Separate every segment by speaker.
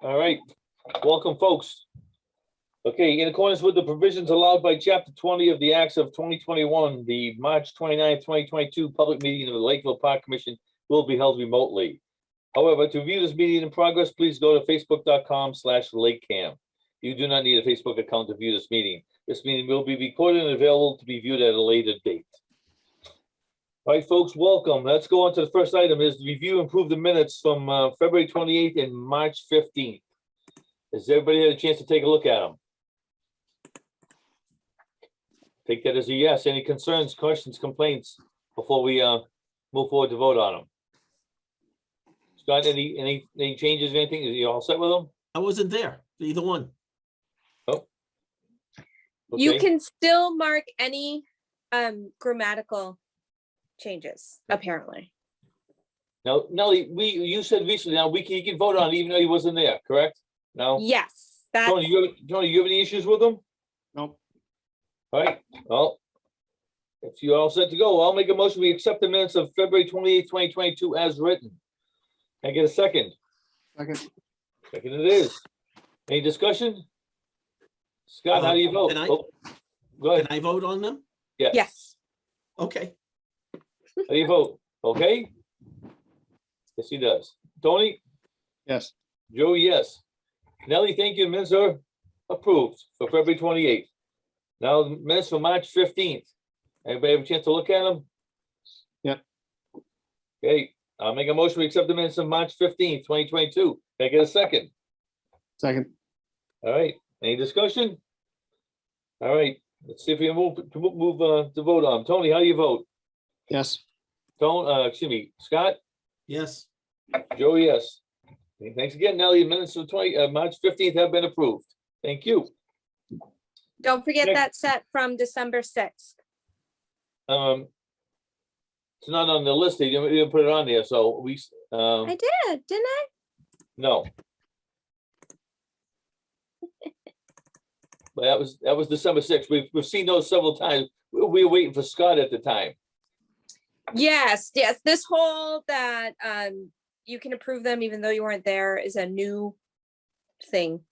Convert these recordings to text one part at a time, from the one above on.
Speaker 1: All right, welcome, folks. Okay, in accordance with the provisions allowed by Chapter 20 of the Acts of 2021, the March 29th, 2022 public meeting of the Lakeville Park Commission will be held remotely. However, to view this meeting in progress, please go to facebook.com/LakeCAM. You do not need a Facebook account to view this meeting. This meeting will be recorded and available to be viewed at a later date. All right, folks, welcome. Let's go on to the first item is review and approve the minutes from February 28th and March 15th. Has everybody had a chance to take a look at them? Take that as a yes. Any concerns, questions, complaints before we move forward to vote on them? Scott, any changes, anything? Are you all set with them?
Speaker 2: I wasn't there, either one.
Speaker 1: Oh. Okay.
Speaker 3: You can still mark any grammatical changes, apparently.
Speaker 1: Now, Nelly, you said recently, now you can vote on it even though he wasn't there, correct? No?
Speaker 3: Yes, that's
Speaker 1: Tony, you have any issues with them?
Speaker 4: Nope.
Speaker 1: All right, well, if you're all set to go, I'll make a motion. We accept the minutes of February 28th, 2022 as written. Can I get a second?
Speaker 4: Second.
Speaker 1: Second it is. Any discussion? Scott, how do you vote?
Speaker 2: Can I-
Speaker 1: Oh, go
Speaker 2: Can
Speaker 1: ahead.
Speaker 2: I vote on them?
Speaker 3: yes.
Speaker 2: Okay.
Speaker 1: How do you vote? Okay? Yes, he does. Tony?
Speaker 4: Yes.
Speaker 1: Joe, yes. Nelly, thank you. Minutes are approved for February 28th. Now, the minutes for March 15th. Everybody have a chance to look at them?
Speaker 4: Yep.
Speaker 1: Okay, I'll make a motion. We accept the minutes of March 15th, 2022. Can I get a second?
Speaker 4: Second.
Speaker 1: All right, any discussion? All right, let's see if we can move to vote on. Tony, how do you vote?
Speaker 4: Yes.
Speaker 1: Excuse me, Scott?
Speaker 2: Yes.
Speaker 1: Joe, yes. Okay, thanks again, Nelly. Minutes of March 15th have been approved. Thank you.
Speaker 3: Don't forget
Speaker 1: Next.
Speaker 3: that set from December 6th.
Speaker 1: It's not on the list. They didn't put it on there, so we,
Speaker 3: I did, didn't I?
Speaker 1: no. But that was December 6th. We've seen those several times. We were waiting for Scott at the time.
Speaker 3: Yes, yes. This whole that you can approve them even though you weren't there is a new thing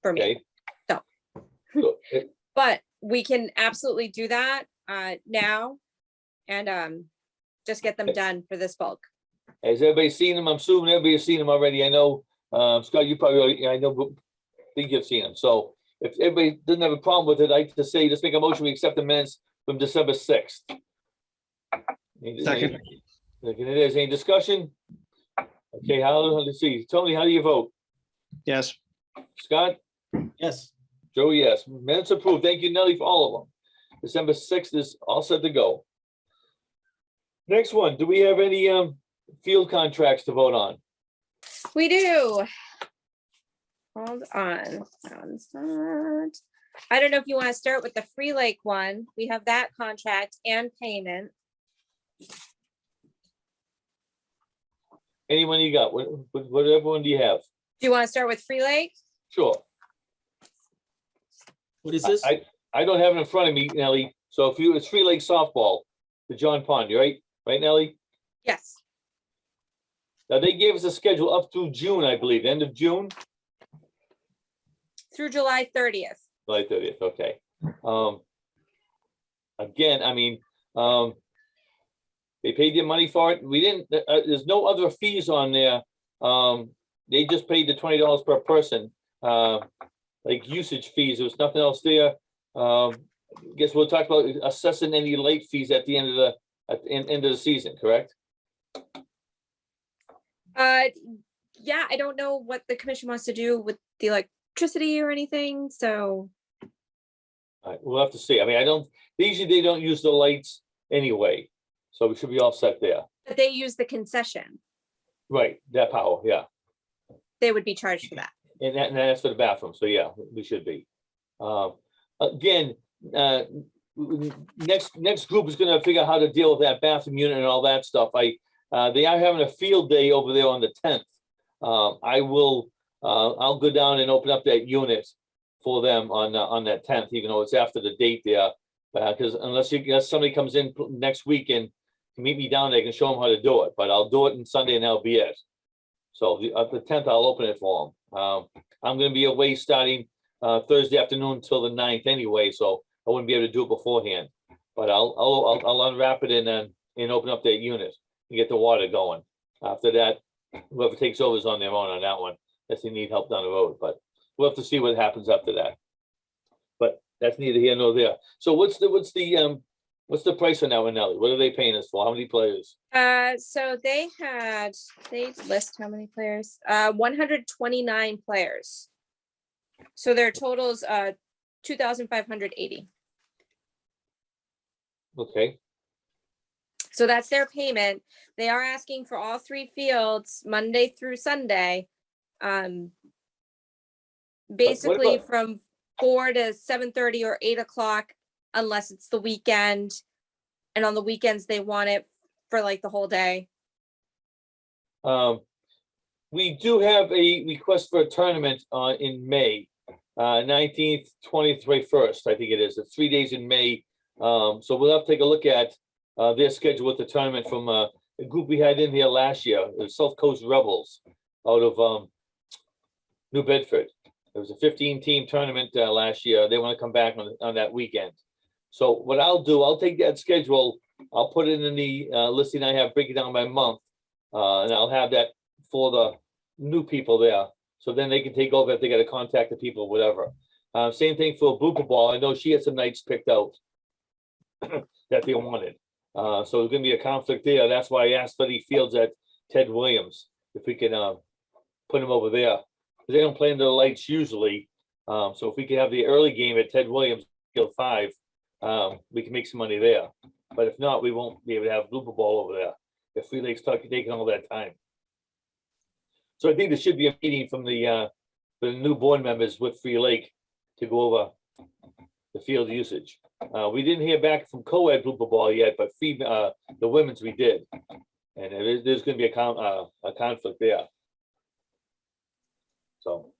Speaker 3: for me.
Speaker 1: Okay.
Speaker 3: So.
Speaker 1: So,
Speaker 3: But we can absolutely do that now and just get them done for this bulk.
Speaker 1: has everybody seen them? I'm assuming everybody's seen them already. I know, Scott, you probably, already, I know, think you've seen them. So if everybody doesn't have a problem with it, I just say, let's make a motion. We accept the minutes from December 6th.
Speaker 4: Second.
Speaker 1: Second it is. Any discussion? Okay, let's see. Tony, how do you vote?
Speaker 4: Yes.
Speaker 1: Scott?
Speaker 2: Yes.
Speaker 1: Joe, yes. Minutes approved. Thank you, Nelly, for all of them. December 6th is all set to go. Next one, do we have any field contracts to vote on?
Speaker 3: We do. Hold on. Sounds not. I don't know if you want to start with the Free Lake one. We have that contract and payment.
Speaker 1: Anyone you got? Whatever one do you have?
Speaker 3: Do you want to start with Free Lake?
Speaker 1: Sure.
Speaker 2: What is this?
Speaker 1: I don't have it in front of me, Nelly. So if it's Free Lake softball, the John Pond, right? Right, Nelly?
Speaker 3: Yes.
Speaker 1: Now they gave us a schedule up through June, I believe, end of June.
Speaker 3: Through July 30th.
Speaker 1: July 30th, okay. Again, I mean, they paid their money for it. We didn't, there's no other fees on there. They just paid the $20 per person, like usage fees. There was nothing else there. Guess we'll talk about assessing any late fees at the end of the season, correct?
Speaker 3: Yeah, I don't know what the commission wants to do with the electricity or anything, so.
Speaker 1: All right, we'll have to see. I mean, usually they don't use the lights anyway, so we should be all set there.
Speaker 3: But they use the concession.
Speaker 1: Right, that power, yeah.
Speaker 3: They would be charged for that.
Speaker 1: And that's for the bathroom, so yeah, we should be. Again, next group is gonna figure out how to deal with that bathroom unit and all that stuff. They are having a field day over there on the 10th. I'll go down and open up that unit for them on that 10th, even though it's after the date there. Because unless somebody comes in next week and can meet me down there, I can show them how to do it. But I'll do it on Sunday and that'll be it. So the 10th, I'll open it for them. I'm gonna be away starting Thursday afternoon till the 9th anyway, so I wouldn't be able to do it beforehand. But I'll unwrap it and open up that unit and get the water going. After that, whoever takes over is on their own on that one, unless they need help down the road, but we'll have to see what happens after that. But that's neither here nor there. So what's the price on that one, Nelly? What are they paying us for? How many players?
Speaker 3: So they list how many players? 129 players. So their totals 2,580.
Speaker 1: Okay,
Speaker 3: So that's their payment. They are asking for all 3 fields Monday through Sunday. Basically
Speaker 1: about-
Speaker 3: from 4 to 7:30 or 8 o'clock, unless it's the weekend. And on the weekends, they want it for like the whole day.
Speaker 1: we do have a request for a tournament in May, 19th, 20th, 21st, I think it is. It's 3 days in May. So we'll have to take a look at their schedule with the tournament from a group we had in here last year, the South Coast Rebels out of New Bedford. It was a 15-team tournament last year. They want to come back on that weekend. So what I'll do, I'll take that schedule, I'll put it in the listing I have, break it down by month, and I'll have that for the new people there. So then they can take over if they got to contact the people, whatever. Same thing for Blooper Ball. I know she had some nights picked out that they wanted. So there's gonna be a conflict there. That's why I asked for the fields at Ted Williams, if we can put them over there. 'Cause they don't play under the lights usually. So if we can have the early game at Ted Williams, Field 5, we can make some money there. But if not, we won't be able to have Blooper Ball over there if Free Lake's taking all that time. So I think there should be a meeting from the new board members with Free Lake to go over the field usage. We didn't hear back from co-ed Blooper Ball yet, but the women's we did. And there's gonna be a conflict there. So,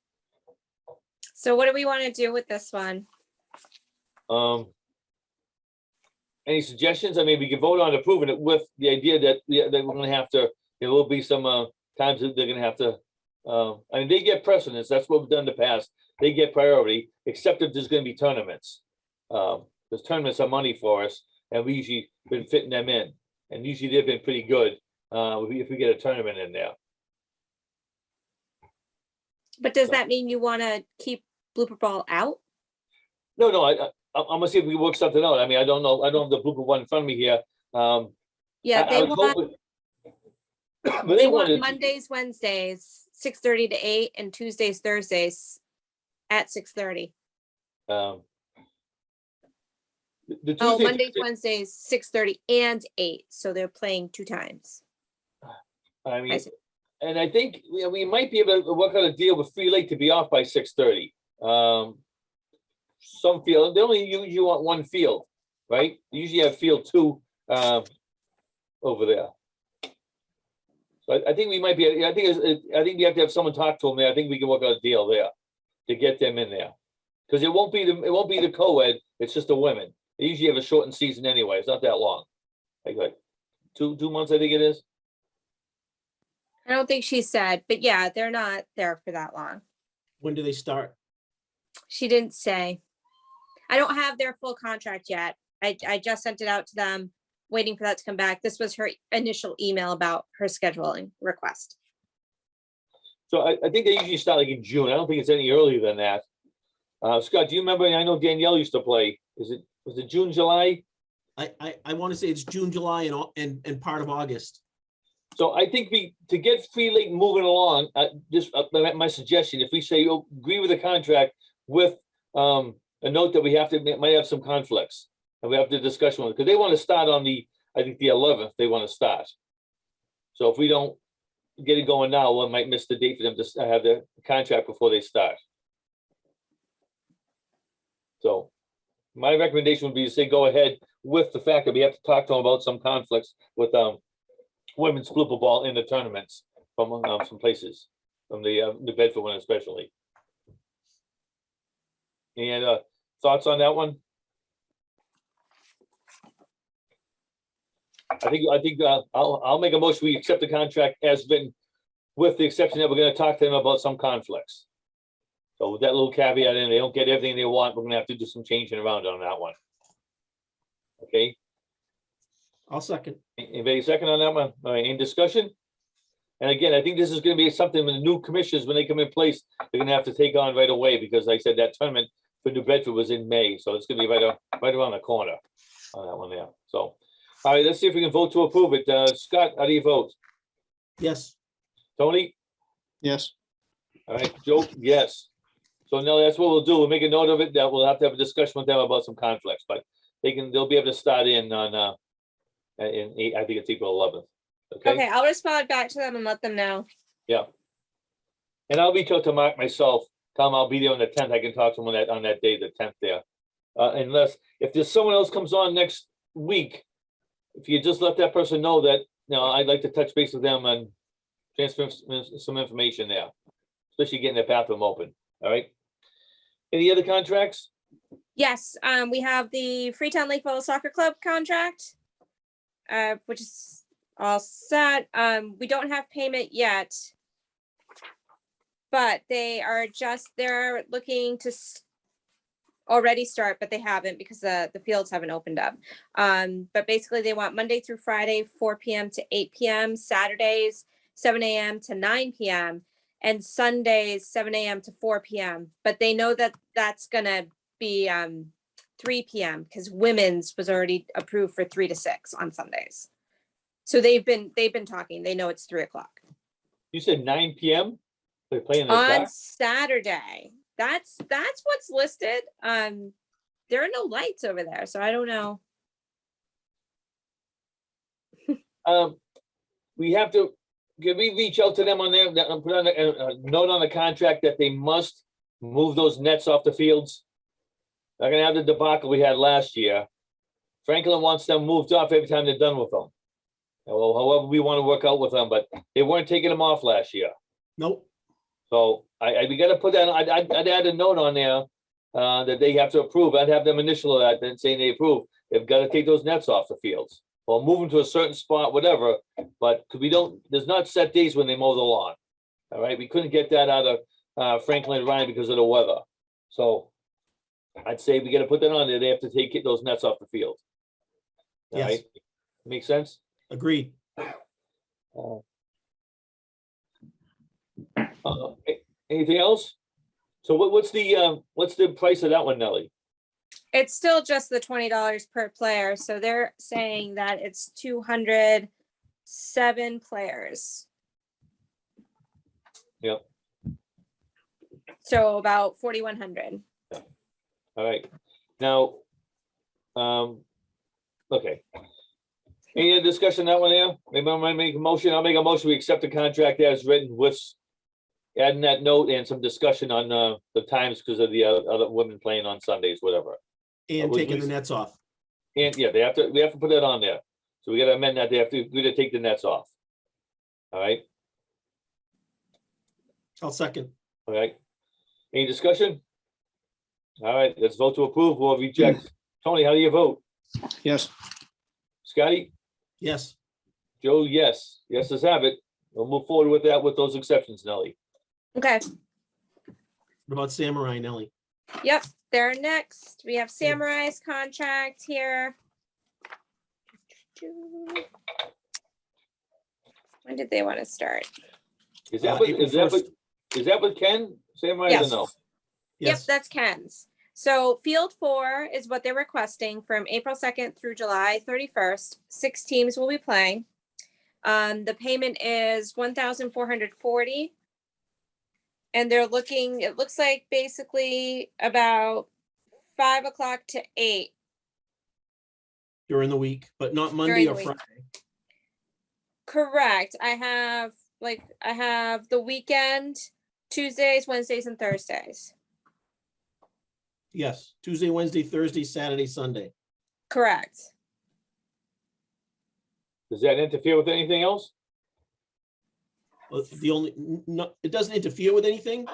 Speaker 3: So what do we want to do with this one?
Speaker 1: any suggestions? I mean, we can vote on approving it with the idea that we're gonna have to, there will be some times that they're gonna have to, I mean, they get precedence. That's what we've done in the past. They get priority, except if there's gonna be tournaments. Those tournaments are money for us, and we usually been fitting them in, and usually they've been pretty good, if we get a tournament in there.
Speaker 3: But does that mean you want to keep Blooper Ball out?
Speaker 1: No, I'm gonna see if we can work something out. I mean, I don't know. I don't have the Blooper one in front of me here.
Speaker 3: Yeah,
Speaker 1: I
Speaker 3: they
Speaker 1: was
Speaker 3: want,
Speaker 1: hoping- But
Speaker 3: they
Speaker 1: they
Speaker 3: want
Speaker 1: wanted,
Speaker 3: Mondays, Wednesdays, 6:30 to 8, and Tuesdays, Thursdays at 6:30.
Speaker 1: the
Speaker 3: Oh,
Speaker 1: Tuesday,
Speaker 3: Mondays, Wednesdays, 6:30 and 8. So they're playing 2 times.
Speaker 1: I mean,
Speaker 3: see.
Speaker 1: and I think we might be able to work out a deal with Free Lake to be off by 6:30. Some field, they only usually want one field, right? You usually have field 2 over there. So I think we might be, I think we have to have someone talk to them there. I think we can work out a deal there to get them in there. Because it won't be the co-ed, it's just the women. They usually have a shortened season anyway. It's not that long. Like 2 months, I think it is.
Speaker 3: I don't think she said, but yeah, they're not there for that long.
Speaker 2: When do they start?
Speaker 3: She didn't say. I don't have their full contract yet. I just sent it out to them, waiting for that to come back. This was her initial email about her scheduling request.
Speaker 1: So I think they usually start like in June. I don't think it's any earlier than that. Scott, do you remember? I know Danielle used to play. Was it June, July?
Speaker 2: I want to say it's June, July, and part of August.
Speaker 1: So I think to get Free Lake moving along, my suggestion, if we say you agree with the contract with a note that might have some conflicts, and we have the discussion with, because they want to start on I think the 11th, they want to start. So if we don't get it going now, one might miss the date for them to have the contract before they start. So my recommendation would be to say, go ahead with the fact that we have to talk to them about some conflicts with women's Blooper Ball in the tournaments from some places, from the Bedford one especially. Any thoughts on that one? I think I'll make a motion. We accept the contract as been with the exception that we're gonna talk to them about some conflicts. So with that little caveat in, they don't get everything they want, we're gonna have to do some changing around on that one. Okay,
Speaker 2: I'll second.
Speaker 1: anybody second on that one? All right, any discussion? And again, I think this is gonna be something when the new commissioners, when they come in place, they're gonna have to take on right away, because like I said, that tournament for New Bedford was in May, so it's gonna be right around the corner on that one there, so. All right, let's see if we can vote to approve it. Scott, how do you vote?
Speaker 2: Yes,
Speaker 1: Tony?
Speaker 4: yes,
Speaker 1: All right, Joe, yes. So Nelly, that's what we'll do. We'll make a note of it, that we'll have to have a discussion with them about some conflicts, but they'll be able to start in on, I think it's April 11th.
Speaker 3: Okay,
Speaker 1: Okay,
Speaker 3: I'll respond back to them and let them know.
Speaker 1: yeah. And I'll reach out to Mark myself. Tell him I'll be there on the 10th. I can talk to him on that day, the 10th there. Unless, if there's someone else comes on next week, if you just let that person know that, I'd like to touch base with them and transfer some information there, especially getting the bathroom open, all right? Any other contracts?
Speaker 3: Yes, we have the Freetown Lakeville Soccer Club contract, which is all set. We don't have payment yet, but they're looking to already start, but they haven't because the fields haven't opened up. But basically they want Monday through Friday, 4 p.m. to 8 p.m., Saturdays, 7 a.m. to 9 p.m., and Sundays, 7 a.m. to 4 p.m. But they know that that's gonna be 3 p.m. because women's was already approved for 3 to 6 on Sundays. So they've been talking. They know it's 3 o'clock
Speaker 1: You said 9 p.m.? They're playing in the
Speaker 3: on
Speaker 1: dark?
Speaker 3: Saturday. That's what's listed. There are no lights over there, so I don't know.
Speaker 1: We have to, can we reach out to them on there, put on a note on the contract that they must move those nets off the fields? They're gonna have the debacle we had last year. Franklin wants them moved off every time they're done with them. Well, however we want to work out with them, but they weren't taking them off last year.
Speaker 2: nope,
Speaker 1: So we gotta put that, I'd add a note on there, that they have to approve. I'd have them initial that, then saying they approve. They've got to take those nets off the fields. Or move them to a certain spot, whatever, but there's not set days when they mow the lawn. All right, we couldn't get that out of Franklin and Ryan because of the weather. So I'd say we gotta put that on there. They have to take those nets off the field. All
Speaker 2: Yes.
Speaker 1: right, make sense?
Speaker 2: agreed.
Speaker 1: Anything else? So what's the price of that one, Nelly?
Speaker 3: It's still just the $20 per player, so they're saying that it's 207 players.
Speaker 1: Yep.
Speaker 3: So about 4,100.
Speaker 1: All right, now, okay. Any other discussion on that one there? Maybe I might make a motion. I'll make a motion. We accept the contract as written with adding that note and some discussion on the times because of the other women playing on Sundays, whatever.
Speaker 2: And
Speaker 1: we-
Speaker 2: taking
Speaker 1: we-
Speaker 2: the nets off.
Speaker 1: And yeah, we have to put that on there. So we gotta amend that. We gotta take the nets off. All right,
Speaker 2: I'll second.
Speaker 1: all right. Any discussion? All right, let's vote to approve or reject. Tony, how do you vote?
Speaker 4: yes,
Speaker 1: Scotty?
Speaker 2: Yes,
Speaker 1: Joe, yes. Yes, let's have it. We'll move forward with that with those exceptions, Nelly.
Speaker 3: Okay,
Speaker 2: what about Samurai, Nelly?
Speaker 3: yep, they're next. We have Samurai's contract here. When did they want to start?
Speaker 1: Is that what,
Speaker 2: April
Speaker 1: is that what,
Speaker 2: 1st.
Speaker 1: is that what Ken, Samurai, or
Speaker 3: Yes.
Speaker 1: no?
Speaker 3: Yep,
Speaker 2: Yes,
Speaker 3: that's Ken's. So field 4 is what they're requesting from April 2nd through July 31st. 6 teams will be playing. The payment is 1,440. And they're looking, it looks like basically about 5 o'clock to 8.
Speaker 2: during the week, but not Monday
Speaker 3: During
Speaker 2: or
Speaker 3: the week.
Speaker 2: Friday.
Speaker 3: Correct. I have the weekend, Tuesdays, Wednesdays, and Thursdays.
Speaker 2: Yes, Tuesday, Wednesday, Thursday, Saturday, Sunday.
Speaker 3: Correct.
Speaker 1: Does that interfere with anything else?
Speaker 2: The only, no, it doesn't interfere with anything.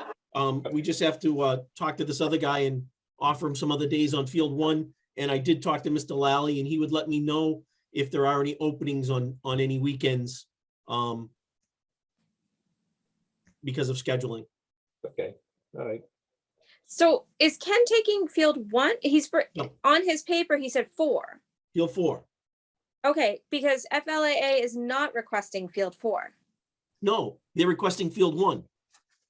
Speaker 2: We just have to talk to this other guy and offer him some other days on field 1. And I did talk to Mr. Lally and he would let me know if there are any openings on any weekends. because of scheduling.
Speaker 1: Okay, all right.
Speaker 3: So is Ken taking field one?
Speaker 2: No.
Speaker 3: On his paper, he said 4.
Speaker 2: Field 4.
Speaker 3: Okay, because FLAA is not requesting field 4.
Speaker 2: No, they're requesting field 1.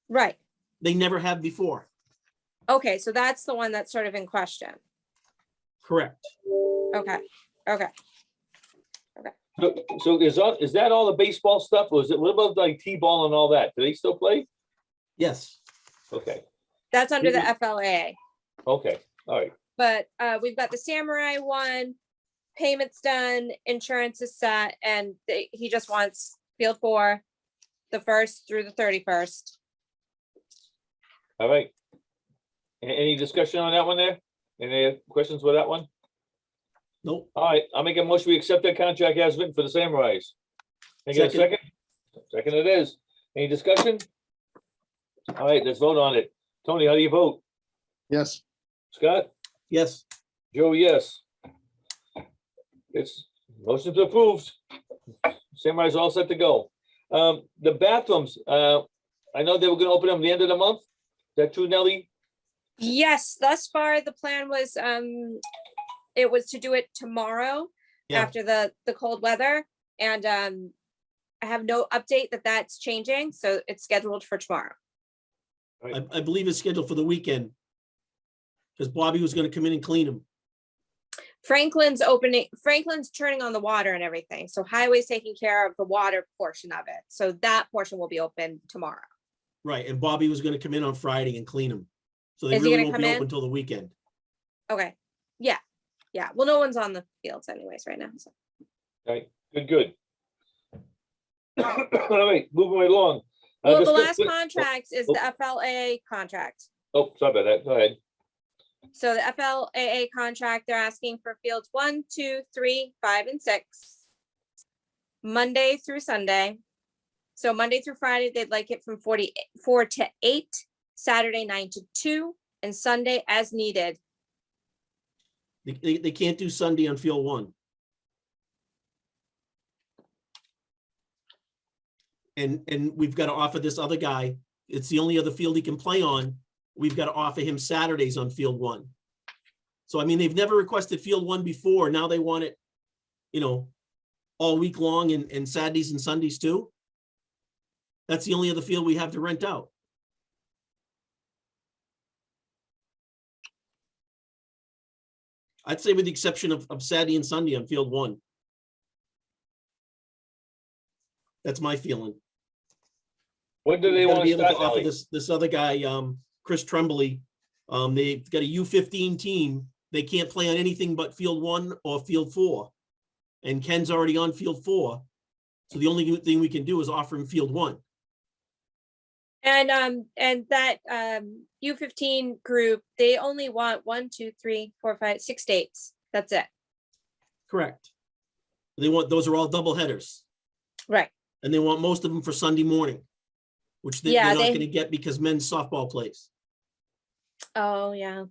Speaker 3: Right.
Speaker 2: They never have before.
Speaker 3: Okay, so that's the one that's sort of in question.
Speaker 2: Correct.
Speaker 3: Okay. Okay.
Speaker 1: So is that all the baseball stuff, or is it, what about like T-ball and all that? Do they still play?
Speaker 2: Yes.
Speaker 1: Okay,
Speaker 3: That's under the FLAA.
Speaker 1: okay, all right.
Speaker 3: But we've got the Samurai one, payments done, insurance is set, and he just wants field 4, the 1st through the 31st.
Speaker 1: All right. Any discussion on that one there? Any questions with that one?
Speaker 2: Nope.
Speaker 1: All right, I'll make a motion, we accept that contract as written for the Samurais. Can I get a
Speaker 2: Second.
Speaker 1: second? Second it is. Any discussion? All right, let's vote on it. Tony, how do you vote?
Speaker 4: Yes.
Speaker 1: Scott?
Speaker 2: Yes.
Speaker 1: Joe, yes. It's motion's approved. Samurai's all set to go. The bathrooms, I know they were gonna open them at the end of the month. Is that true, Nellie?
Speaker 3: Yes, thus far the plan was it was to do it tomorrow
Speaker 2: Yeah.
Speaker 3: after the cold weather, and I have no update that that's changing, so it's scheduled for tomorrow.
Speaker 2: I believe it's scheduled for the weekend. Because Bobby was going to come in and clean them.
Speaker 3: Franklin's turning on the water and everything, so highway's taking care of the water portion of it, so that portion will be open tomorrow.
Speaker 2: Right. And Bobby was going to come in on Friday and clean them. So they
Speaker 3: Is he
Speaker 2: really
Speaker 3: gonna
Speaker 2: won't be
Speaker 3: come
Speaker 2: open
Speaker 3: in?
Speaker 2: until the weekend.
Speaker 3: Okay, yeah, well, no one's on the fields anyways right now, so.
Speaker 1: Right, good. All right, moving right along.
Speaker 3: Well, the
Speaker 1: Discuss-
Speaker 3: last contract is the FLAA contract.
Speaker 1: Oh, sorry about that, go ahead.
Speaker 3: So the FLAA contract, they're asking for fields 1, 2, 3, 5, and 6. Monday through Sunday. So Monday through Friday, they'd like it from 4 to 8, Saturday 9 to 2, and Sunday as needed.
Speaker 2: They can't do Sunday on field 1. And we've got to offer this other guy, it's the only other field he can play on. We've got to offer him Saturdays on field 1. So, I mean, they've never requested field 1 before. Now they want it, all week long and Saturdays and Sundays too. That's the only other field we have to rent out. I'd say with the exception of Saturday and Sunday on field 1. That's my feeling.
Speaker 1: When do they
Speaker 2: We've gotta
Speaker 1: want
Speaker 2: be
Speaker 1: to
Speaker 2: able to
Speaker 1: start,
Speaker 2: offer
Speaker 1: Nellie?
Speaker 2: this other guy, Chris Tremblay. They've got a U15 team. They can't play on anything but field 1 or field 4. And Ken's already on field 4. So the only thing we can do is offer him field 1.
Speaker 3: And that U15 group, they only want 1, 2, 3, 4, 5, 6 dates. That's it.
Speaker 2: Correct. Those are all double headers.
Speaker 3: Right.
Speaker 2: And they want most of them for Sunday morning, which they're
Speaker 3: Yeah,
Speaker 2: not
Speaker 3: they-
Speaker 2: going to get because men's softball plays.
Speaker 3: Oh, yeah.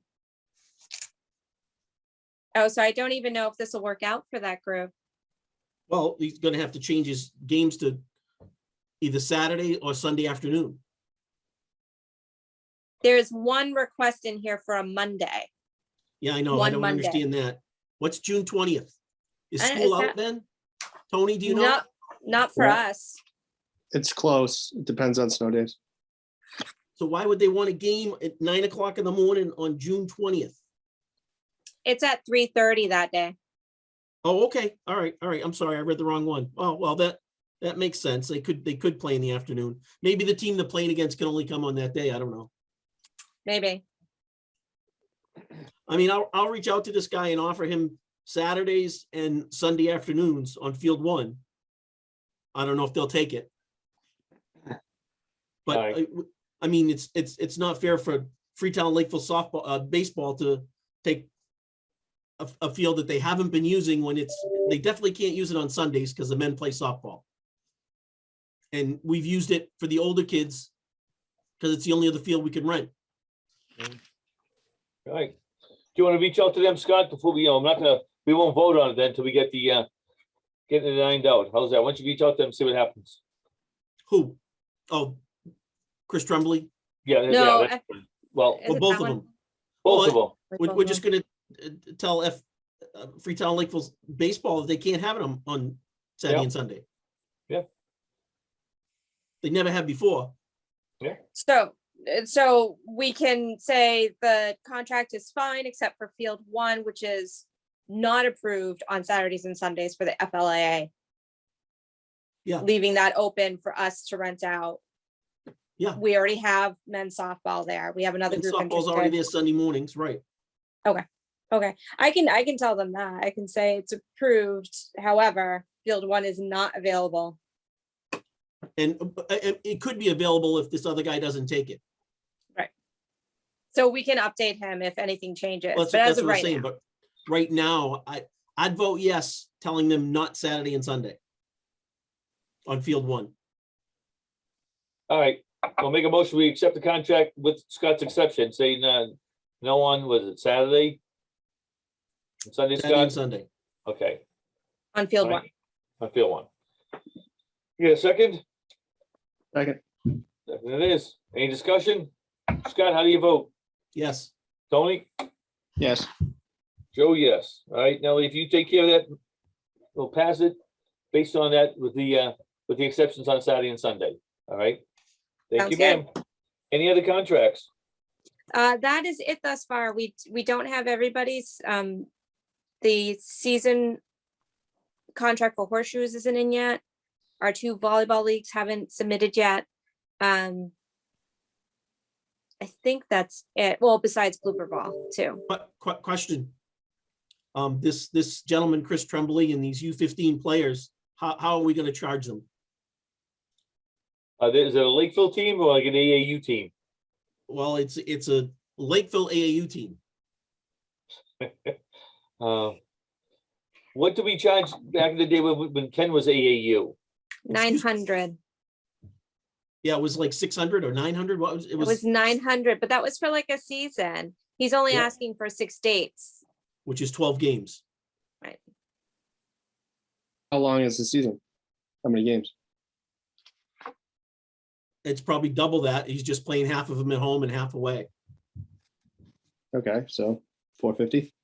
Speaker 3: Oh, so I don't even know if this will work out for that group.
Speaker 2: Well, he's going to have to change his games to either Saturday or Sunday afternoon.
Speaker 3: There's one request in here for a Monday.
Speaker 2: Yeah, I know. I
Speaker 3: One
Speaker 2: don't
Speaker 3: Monday.
Speaker 2: understand that. What's June 20th? Is
Speaker 3: Is
Speaker 2: school out
Speaker 3: that-
Speaker 2: then? Tony, do you know?
Speaker 3: Not for
Speaker 4: Yeah.
Speaker 3: us.
Speaker 4: It's close. It depends on snow days.
Speaker 2: So why would they want a game at 9 o'clock in the morning on June 20th?
Speaker 3: It's at 3:30 that day.
Speaker 2: Oh, okay. All right. I'm sorry. I read the wrong one. Oh, well, that makes sense. They could play in the afternoon. Maybe the team they're playing against can only come on that day. I don't know.
Speaker 3: Maybe.
Speaker 2: I mean, I'll reach out to this guy and offer him Saturdays and Sunday afternoons on field 1. I don't know if they'll take it. But
Speaker 1: Alright.
Speaker 2: I mean, it's not fair for Freetown Lakeville softball, baseball to take a field that they haven't been using when they definitely can't use it on Sundays because the men play softball. And we've used it for the older kids because it's the only other field we can rent.
Speaker 1: All right. Do you want to reach out to them, Scott, before we, we won't vote on it then until we get getting it lined out. How's that? Why don't you reach out to them, see what happens?
Speaker 2: Who? Oh, Chris Tremblay?
Speaker 1: Yeah,
Speaker 3: No,
Speaker 1: yeah, that's- well,
Speaker 3: Is
Speaker 2: Well,
Speaker 3: it
Speaker 2: both
Speaker 3: that
Speaker 2: of
Speaker 3: one?
Speaker 2: them.
Speaker 1: both of
Speaker 2: Well,
Speaker 1: them.
Speaker 2: We're just gonna tell Freetown Lakeville baseball that they can't have it on Saturday
Speaker 1: Yeah.
Speaker 2: and Sunday.
Speaker 1: Yeah.
Speaker 2: They never have before.
Speaker 3: So we can say the contract is fine, except for field one, which is not approved on Saturdays and Sundays for the FLAA.
Speaker 2: Yeah.
Speaker 3: Leaving that open for us to rent out.
Speaker 2: Yeah.
Speaker 3: We already have men's softball there. We have another
Speaker 2: And
Speaker 3: group
Speaker 2: softball's already
Speaker 3: interested.
Speaker 2: there Sunday mornings, right?
Speaker 3: Okay, I can tell them that. I can say it's approved. However, field one is not available.
Speaker 2: And it could be available if this other guy doesn't take it.
Speaker 3: So we can update him if anything changes,
Speaker 2: Well,
Speaker 3: but as
Speaker 2: that's
Speaker 3: of
Speaker 2: what I'm
Speaker 3: right
Speaker 2: saying,
Speaker 3: now.
Speaker 2: but right now, I'd vote yes, telling them not Saturday and Sunday. On field one.
Speaker 1: All right, we'll make a motion. We accept the contract with Scott's exception, saying, no one, was it Saturday? Sunday,
Speaker 2: Saturday and
Speaker 1: Scott?
Speaker 2: Sunday.
Speaker 1: Okay.
Speaker 3: On field
Speaker 1: All
Speaker 3: one.
Speaker 1: right. I feel one. Yeah, second?
Speaker 4: Second.
Speaker 1: Second it is. Any discussion? Scott, how do you vote?
Speaker 2: Yes.
Speaker 1: Tony?
Speaker 4: Yes.
Speaker 1: Joe, yes. All right, Nellie, if you take care of that, we'll pass it based on that with the exceptions on Saturday and Sunday. All right? Thank you,
Speaker 3: Sounds
Speaker 1: ma'am. Any other contracts?
Speaker 3: That is it thus far. We don't have everybody's, the season contract for horseshoes isn't in yet. Our 2 volleyball leagues haven't submitted yet. I think that's it. Well, besides blooper ball too.
Speaker 2: But question. This gentleman, Chris Tremblay, and these U15 players, how are we gonna charge them?
Speaker 1: Is it a Lakeville team or like an AAU team?
Speaker 2: Well, it's a Lakeville AAU team.
Speaker 1: What did we charge back in the day when Ken was AAU?
Speaker 3: 900.
Speaker 2: Yeah, it was like 600 or 900. What was it?
Speaker 3: It was 900, but that was for like a season. He's only
Speaker 2: Yeah.
Speaker 3: asking for 6 dates.
Speaker 2: Which is 12 games.
Speaker 4: How long is the season? How many games?
Speaker 2: It's probably double that. He's just playing half of them at home and half away.
Speaker 4: Okay, so 450.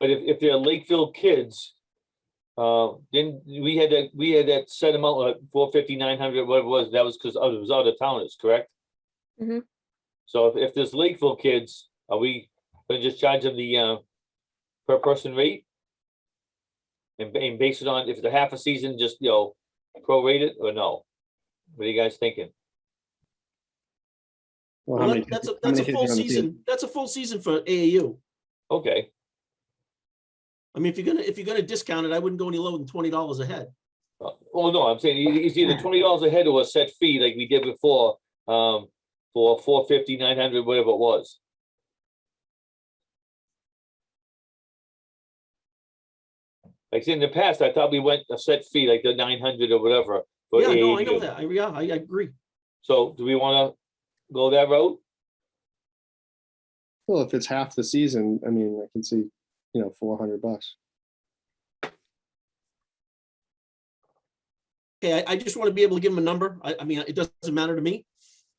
Speaker 1: But if they're Lakeville kids, then we had that set amount, like 450, 900, whatever it was, that was because it was out of towners, correct?
Speaker 3: Mhm.
Speaker 1: So if there's Lakeville kids, are we gonna just charge them the per person rate? And base it on, if it's a half a season, just, prorate it or no? What are you guys thinking?
Speaker 4: Well,
Speaker 2: Well,
Speaker 4: how many
Speaker 2: that's
Speaker 4: kids-
Speaker 2: a
Speaker 4: how many
Speaker 2: full
Speaker 4: kids are on the team?
Speaker 2: season. That's a full season for AAU.
Speaker 1: Okay,
Speaker 2: I mean, if you're gonna discount it, I wouldn't go any lower than $20 a head.
Speaker 1: well, no, I'm saying it's either $20 a head or a set fee like we did before, for 450, 900, whatever it was. Like in the past, I thought we went a set fee, like the 900 or whatever. for
Speaker 2: Yeah, no, I know
Speaker 1: AAU.
Speaker 2: that. I agree.
Speaker 1: So do we wanna go that route?
Speaker 4: Well, if it's half the season, I mean, I can see, $400.
Speaker 2: Okay, I just want to be able to give him a number. I mean, it doesn't matter to me.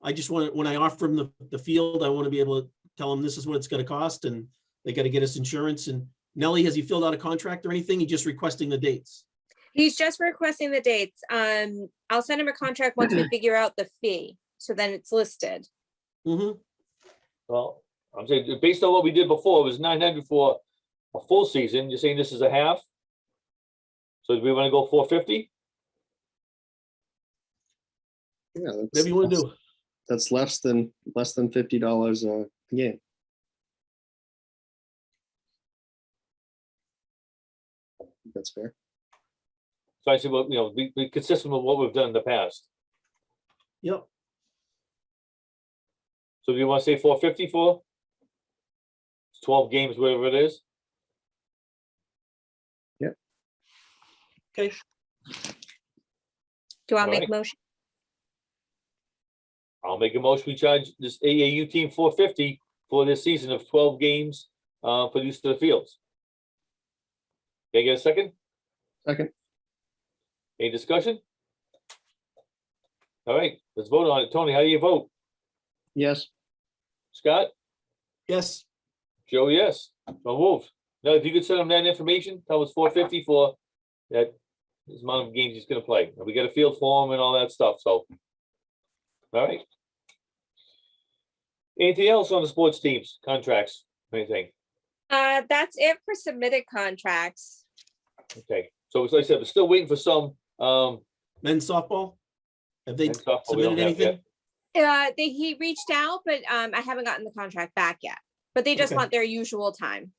Speaker 2: I just want, when I offer him the field, I want to be able to tell him this is what it's gonna cost, and they gotta get us insurance. And Nellie, has he filled out a contract or anything? He's just requesting the dates.
Speaker 3: He's just requesting the dates. I'll send him a contract once we figure out the fee. So then it's listed.
Speaker 2: Mhm.
Speaker 1: Well, I'm saying, based on what we did before, it was 900 for a full season. You're saying this is a half? So do we wanna go 450?
Speaker 4: Yeah,
Speaker 2: Whatever you want to do.
Speaker 4: That's less than $50 a game. That's fair.
Speaker 1: So I said, well, be consistent with what we've done in the past.
Speaker 2: Yep.
Speaker 1: So do you wanna say 450 for? 12 games, whatever it is?
Speaker 2: Okay.
Speaker 3: Do you want to make
Speaker 1: Alright.
Speaker 3: a motion?
Speaker 1: I'll make a motion, we charge this AAU team 450 for this season of 12 games, for use of the fields. Can I get a second?
Speaker 4: Second.
Speaker 1: Any discussion? All right, let's vote on it. Tony, how do you vote?
Speaker 4: Yes,
Speaker 1: Scott?
Speaker 2: Yes,
Speaker 1: Joe, yes. So moved. Now, if you could send him that information, tell us 450 for that this amount of games he's gonna play. And we got a field for him and all that stuff, so. All right. Anything else on the sports teams, contracts, anything?
Speaker 3: That's it for submitted contracts.
Speaker 1: Okay, so as I said, we're still waiting for some,
Speaker 2: men's softball? Have they
Speaker 1: men's softball we don't
Speaker 2: submitted
Speaker 1: have yet.
Speaker 2: anything?
Speaker 3: He reached out, but I haven't gotten the contract back yet. But they just
Speaker 2: Okay.
Speaker 3: want their usual time.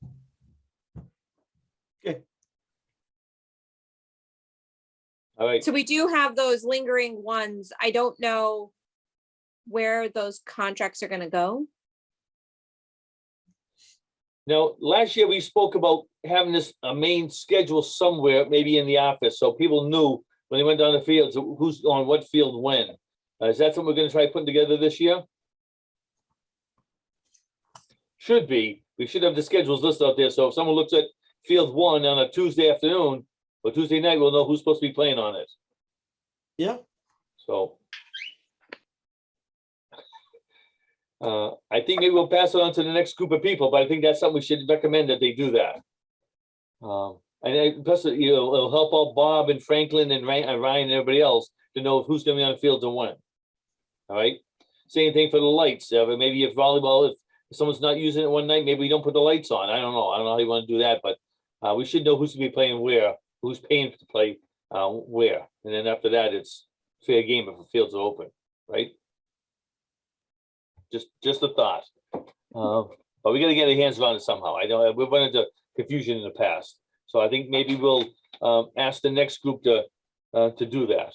Speaker 1: All right,
Speaker 3: So we do have those lingering ones. I don't know where those contracts are gonna go.
Speaker 1: now, last year we spoke about having this, a main schedule somewhere, maybe in the office, so people knew when they went down the fields, who's on what field when. Is that something we're gonna try putting together this year? Should be, we should have the schedules listed out there, so if someone looks at field one on a Tuesday afternoon or Tuesday night, we'll know who's supposed to be playing on it,
Speaker 2: Yeah,
Speaker 1: so. I think maybe we'll pass it on to the next group of people, but I think that's something we should recommend that they do that. Plus, you know, it'll help out Bob and Franklin and Ryan and everybody else to know who's gonna be on the field and when. All right, same thing for the lights, but maybe if volleyball, if someone's not using it one night, maybe we don't put the lights on, I don't know how you wanna do that, but we should know who's gonna be playing where, who's paying to play where, and then after that, it's fair game if the fields are open, right? Just a thought. But we gotta get our hands around it somehow. I know we've run into confusion in the past. So I think maybe we'll ask the next group to do that.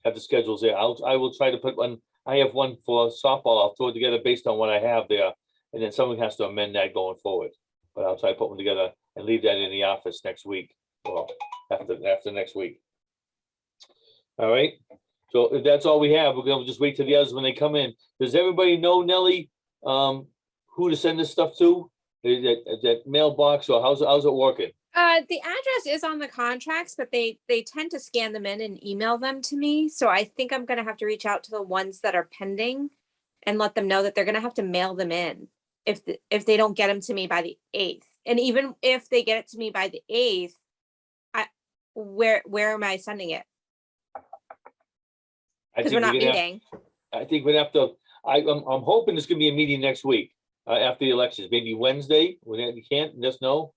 Speaker 1: Have the schedules there. I will try to put one, I have one for softball. I'll throw it together based on what I have there. And then someone has to amend that going forward. But I'll try to put one together and leave that in the office next week. Well, after next week. All right. So if that's all we have, we're gonna just wait till the others when they come in. Does everybody know, Nellie, who to send this stuff to? Is that mailbox or how's it working?
Speaker 3: The address is on the contracts, but they tend to scan them in and email them to me. So I think I'm gonna have to reach out to the ones that are pending and let them know that they're gonna have to mail them in if they don't get them to me by the 8th. And even if they get it to me by the 8th, where am I sending it? Because we're not meeting.
Speaker 1: I think we'd have to, I'm hoping there's gonna be a meeting next week, after the elections, maybe Wednesday, when you can't, just know.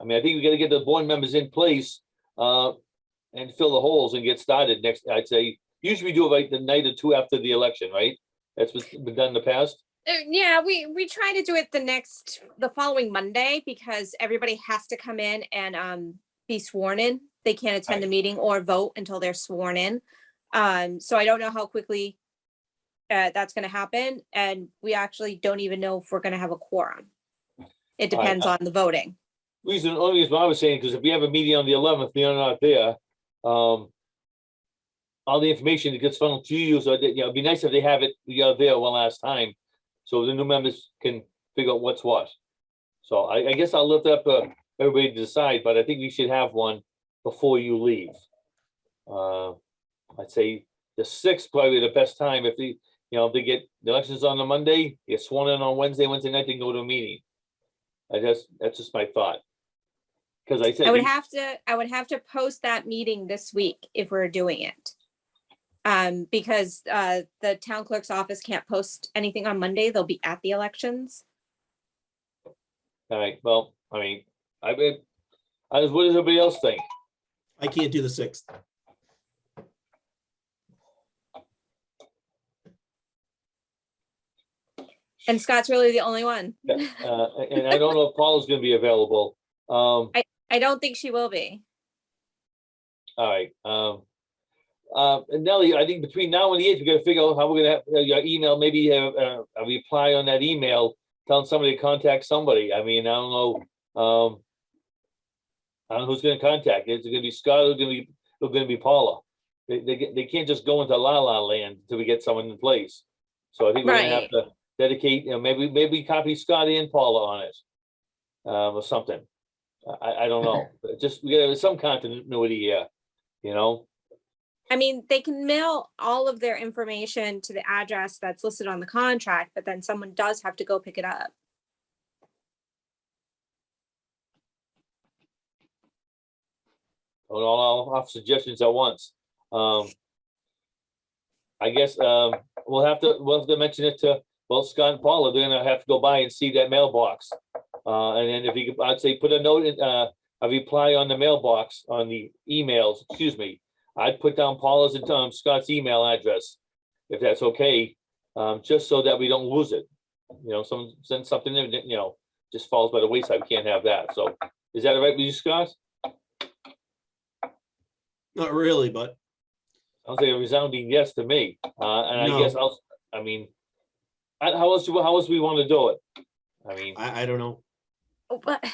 Speaker 1: I mean, I think we gotta get the board members in place, and fill the holes and get started next, I'd say, usually we do it like the night or two after the election, right? That's what's been done in the past.
Speaker 3: Yeah, we try to do it the following Monday because everybody has to come in and be sworn in. They can't attend
Speaker 1: Right.
Speaker 3: a meeting or vote until they're sworn in. So I don't know how quickly that's gonna happen, and we actually don't even know if we're gonna have a quorum. It depends on the voting.
Speaker 1: Only reason why I was saying, because if we have a meeting on the 11th, you're not there, all the information that gets funneled to you, so that, you know, it'd be nice if they have it, you know, there one last time, so the new members can figure out what's what. So I guess I'll lift up everybody to decide, but I think we should have one before you leave. I'd say the 6th probably the best time if they, you know, if they get the elections on the Monday, get sworn in on Wednesday night, they can go to a meeting. That's just my thought. Because I said.
Speaker 3: I would have to post that meeting this week if we're doing it. Because the town clerk's office can't post anything on Monday. They'll be at the elections.
Speaker 1: All right, well, I mean, what does everybody else think?
Speaker 2: I can't do the 6th.
Speaker 3: And Scott's really the only one.
Speaker 1: And I don't know if Paula's gonna be available.
Speaker 3: I don't think she will be.
Speaker 1: All right, and Nellie, I think between now and the 8th, we gotta figure out how we're gonna have your email, maybe a reply on that email, telling somebody to contact somebody. I mean, I don't know. I don't know who's gonna contact. Is it gonna be Scott or gonna be Paula? They can't just go into la la land until we get someone in place. So I think we're gonna have
Speaker 3: Right.
Speaker 1: to dedicate, you know, maybe copy Scott and Paula on it. Or something. I don't know. But just, we gotta have some continuity here, you know?
Speaker 3: I mean, they can mail all of their information to the address that's listed on the contract, but then someone does have to go pick it up.
Speaker 1: I'll have suggestions at once. I guess, we'll have to mention it to both Scott and Paula. They're gonna have to go by and see that mailbox. And then if you could, I'd say put a note in, a reply on the mailbox, on the emails, excuse me. I'd put down Paula's and Scott's email address, if that's okay, just so that we don't lose it. You know, someone sends something in, you know, just falls by the wayside. We can't have that. So is that all right with you, Scott?
Speaker 2: Not really, but
Speaker 1: I'll say a resounding yes to me. And I
Speaker 2: No.
Speaker 1: guess I mean, how else we want to do it? I mean,
Speaker 2: I don't know.
Speaker 3: But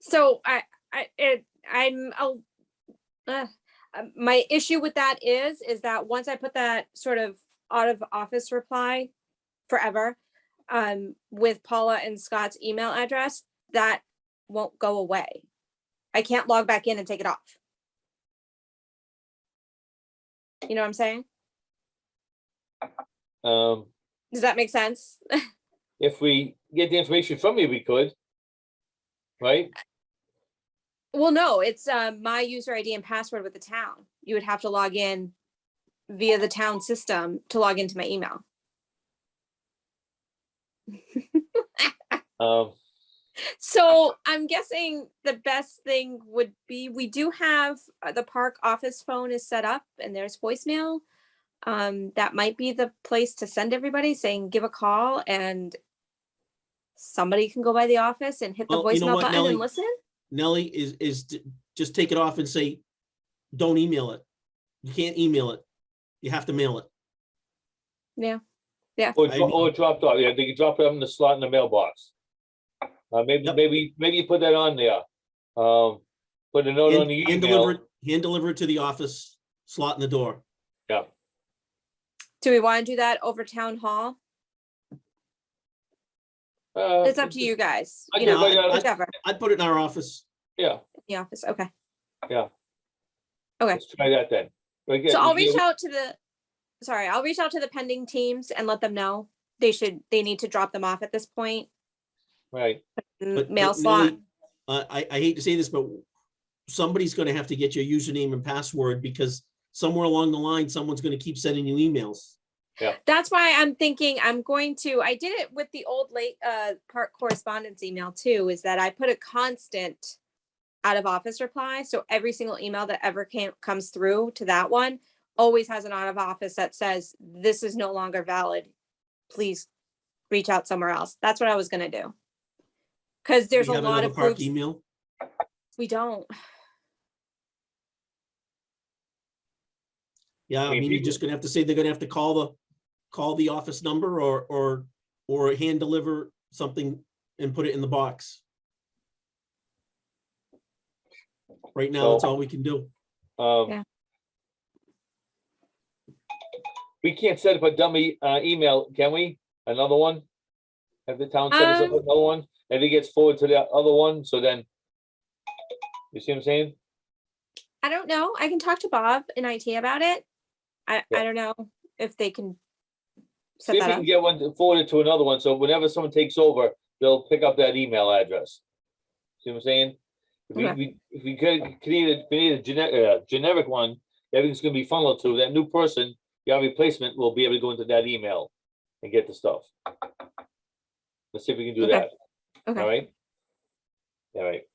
Speaker 3: so my issue with that is that once I put that sort of out of office reply forever, with Paula and Scott's email address, that won't go away. I can't log back in and take it off. You know what I'm saying? Does that make sense?
Speaker 1: if we get the information from you, we could, right?
Speaker 3: Well, no, it's my user ID and password with the town. You would have to log in via the town system to log into my email. So I'm guessing the best thing would be, we do have the park office phone is set up and there's voicemail. That might be the place to send everybody, saying give a call, and somebody can go by the office and hit the
Speaker 2: Well, you know
Speaker 3: voicemail
Speaker 2: what,
Speaker 3: button
Speaker 2: Nellie?
Speaker 3: and listen.
Speaker 2: Nellie just take it off and say, don't email it. You can't email it. You have to mail it.
Speaker 3: Yeah.
Speaker 1: Or dropped off. Yeah, they can drop it in the slot in the mailbox. Maybe,
Speaker 2: Yep.
Speaker 1: maybe you put that on there. Put a note on the
Speaker 2: Hand deliver
Speaker 1: email.
Speaker 2: it, hand deliver it to the office, slot in the door.
Speaker 1: Yeah.
Speaker 3: Do we want to do that over town hall? It's up to you guys.
Speaker 1: I
Speaker 3: You
Speaker 1: do,
Speaker 3: know,
Speaker 1: but,
Speaker 3: whichever.
Speaker 2: I'd put it in our office.
Speaker 1: Yeah,
Speaker 3: In the office. Okay.
Speaker 1: yeah.
Speaker 3: Okay.
Speaker 1: Let's try that then.
Speaker 3: So I'll reach out to I'll reach out to the pending teams and let them know they need to drop them off at this point.
Speaker 1: Right.
Speaker 2: But
Speaker 3: Mail slot.
Speaker 2: Nellie, I hate to say this, but somebody's gonna have to get your username and password, because somewhere along the line, someone's gonna keep sending you emails.
Speaker 3: That's why I'm thinking I did it with the old park correspondence email too, is that I put a constant out of office reply. So every single email that ever comes through to that one always has an out of office that says, this is no longer valid. Please reach out somewhere else. That's what I was gonna do. Cause there's
Speaker 2: We
Speaker 3: a
Speaker 2: have
Speaker 3: lot
Speaker 2: another
Speaker 3: of
Speaker 2: park
Speaker 3: groups.
Speaker 2: email.
Speaker 3: We don't.
Speaker 2: Yeah, I
Speaker 1: mean,
Speaker 2: mean, you're
Speaker 1: people-
Speaker 2: just gonna have to say they're gonna have to call the office number or hand deliver something and put it in the box. Right now, that's all we can do.
Speaker 3: Yeah.
Speaker 1: We can't set up a dummy email, can we? Another one? Have the town set us up another one? And it gets forwarded to the other one, so then, you see what I'm saying?
Speaker 3: I don't know. I can talk to Bob in IT about it. I
Speaker 1: Yeah.
Speaker 3: don't know if they can set
Speaker 1: See if
Speaker 3: that
Speaker 1: we
Speaker 3: up.
Speaker 1: can get one forwarded to another one, so whenever someone takes over, they'll pick up that email address. See what I'm saying? If we could create a generic one, everything's gonna be funneled to that new person, your replacement will be able to go into that email and get the stuff. Let's see if we can do
Speaker 3: Okay.
Speaker 1: that.
Speaker 3: Okay.
Speaker 1: All right? All right.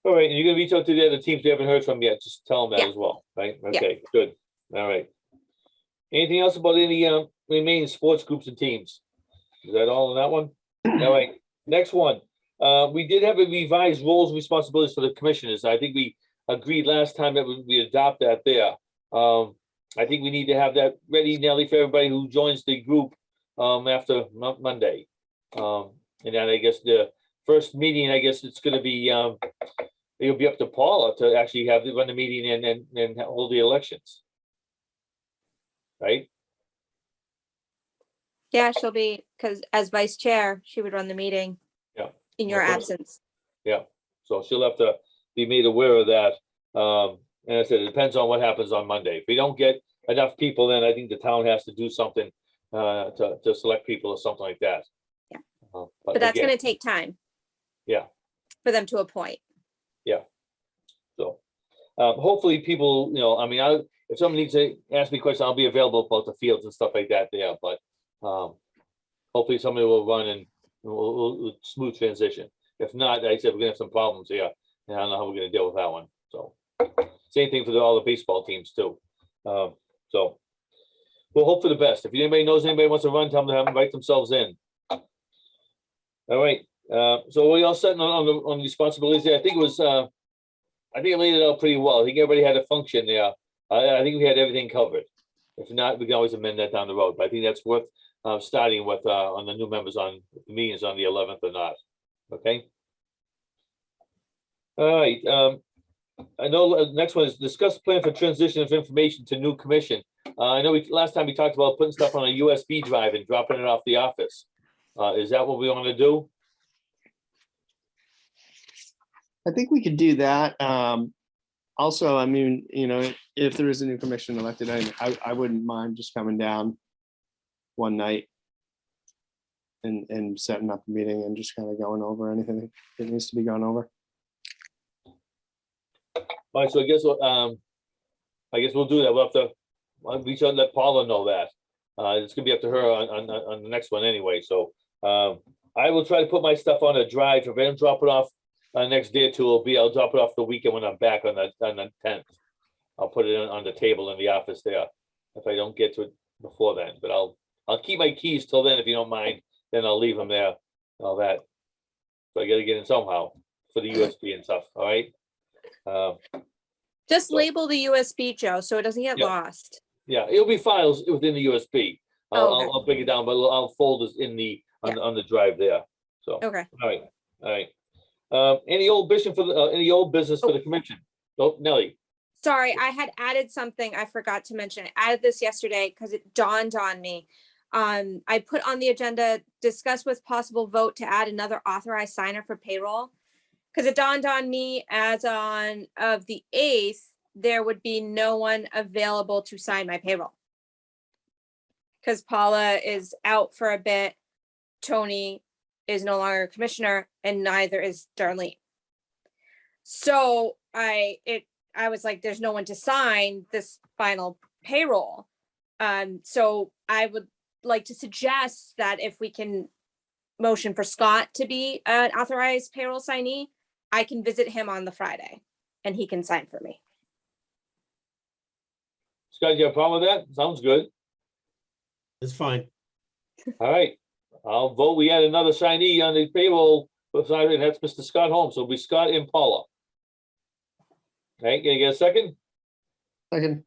Speaker 1: All right, and you're gonna reach out to the other teams we haven't heard from yet, just tell them that
Speaker 3: Yeah.
Speaker 1: as well, right?
Speaker 3: Yeah.
Speaker 1: Okay, good. All right. Anything else about any remaining sports groups and teams? Is that all on that one? All right, next one. We did have a revised roles and responsibilities for the commissioners. I think we agreed last time that we adopt that there. I think we need to have that ready, Nellie, for everybody who joins the group after Monday. And then I guess the first meeting, I guess it's gonna be, it'll be up to Paula to actually run the meeting and hold the elections. Right?
Speaker 3: Yeah, she'll be, because as vice chair, she would run the meeting.
Speaker 1: Yeah.
Speaker 3: In your
Speaker 1: Okay.
Speaker 3: absence.
Speaker 1: Yeah, so she'll have to be made aware of that. And I said, it depends on what happens on Monday. If we don't get enough people, then I think the town has to do something to select people or something like that.
Speaker 3: Yeah.
Speaker 1: But
Speaker 3: But that's
Speaker 1: again,
Speaker 3: gonna take time.
Speaker 1: Yeah.
Speaker 3: For them to appoint.
Speaker 1: so hopefully people, I mean, if someone needs to ask me a question, I'll be available about the fields and stuff like that there, but hopefully somebody will run and we'll smooth transition. If not, like I said, we're gonna have some problems here, and I don't know how we're gonna deal with that one, so. Same thing for all the baseball teams too. So we'll hope for the best. If anybody knows anybody wants to run, tell them to have them write themselves in. All right, so we all set on responsibilities there. I think it was, I think I laid it out pretty well. I think everybody had a function there. I think we had everything covered. If not, we can always amend that down the road, but I think that's worth starting with on the new members on the meetings on the 11th or not. Okay. All right, I know the next one is discuss plan for transition of information to new commission. I know last time we talked about putting stuff on a USB drive and dropping it off the office. Is that what we want to do?
Speaker 4: I think we could do that. Also, I mean, if there is a new commission elected, I wouldn't mind just coming down one night and setting up a meeting and just kind of going over anything that needs to be gone over.
Speaker 1: All right, so I guess we'll do that. We'll have to reach out and let Paula know that. It's gonna be up to her on the next one anyway. So I will try to put my stuff on a drive. If I don't drop it off next day or two, I'll drop it off the weekend when I'm back on the 10th. I'll put it on the table in the office there if I don't get to it before then. But I'll keep my keys till then if you don't mind. Then I'll leave them there. All that. So I got to get in somehow for the USB and stuff. All right.
Speaker 3: Just
Speaker 1: So-
Speaker 3: label the USB, Joe, so it doesn't get
Speaker 1: Yeah.
Speaker 3: lost.
Speaker 1: Yeah, it'll be files within the USB.
Speaker 3: Oh, okay.
Speaker 1: I'll break it down, but I'll fold it in on the drive there. So,
Speaker 3: Okay.
Speaker 1: all right. Any old business for the commission? Oh, Nelly.
Speaker 3: Sorry, I had added something I forgot to mention. I added this yesterday because it dawned on me. I put on the agenda, discuss with possible vote to add another authorized signer for payroll. Because it dawned on me as of the 8th, there would be no one available to sign my payroll. Because Paula is out for a bit, Tony is no longer a commissioner, and neither is Darlene. So I was like, there's no one to sign this final payroll. So I would like to suggest that if we can motion for Scott to be an authorized payroll signee, I can visit him on the Friday and he can sign for me.
Speaker 1: Scott, you have a problem with that? Sounds good.
Speaker 2: It's fine.
Speaker 1: All right. I'll vote. We had another signee on the payroll, and that's Mr. Scott Holmes. So it'll be Scott and Paula. All right, can you get a second?
Speaker 4: Second.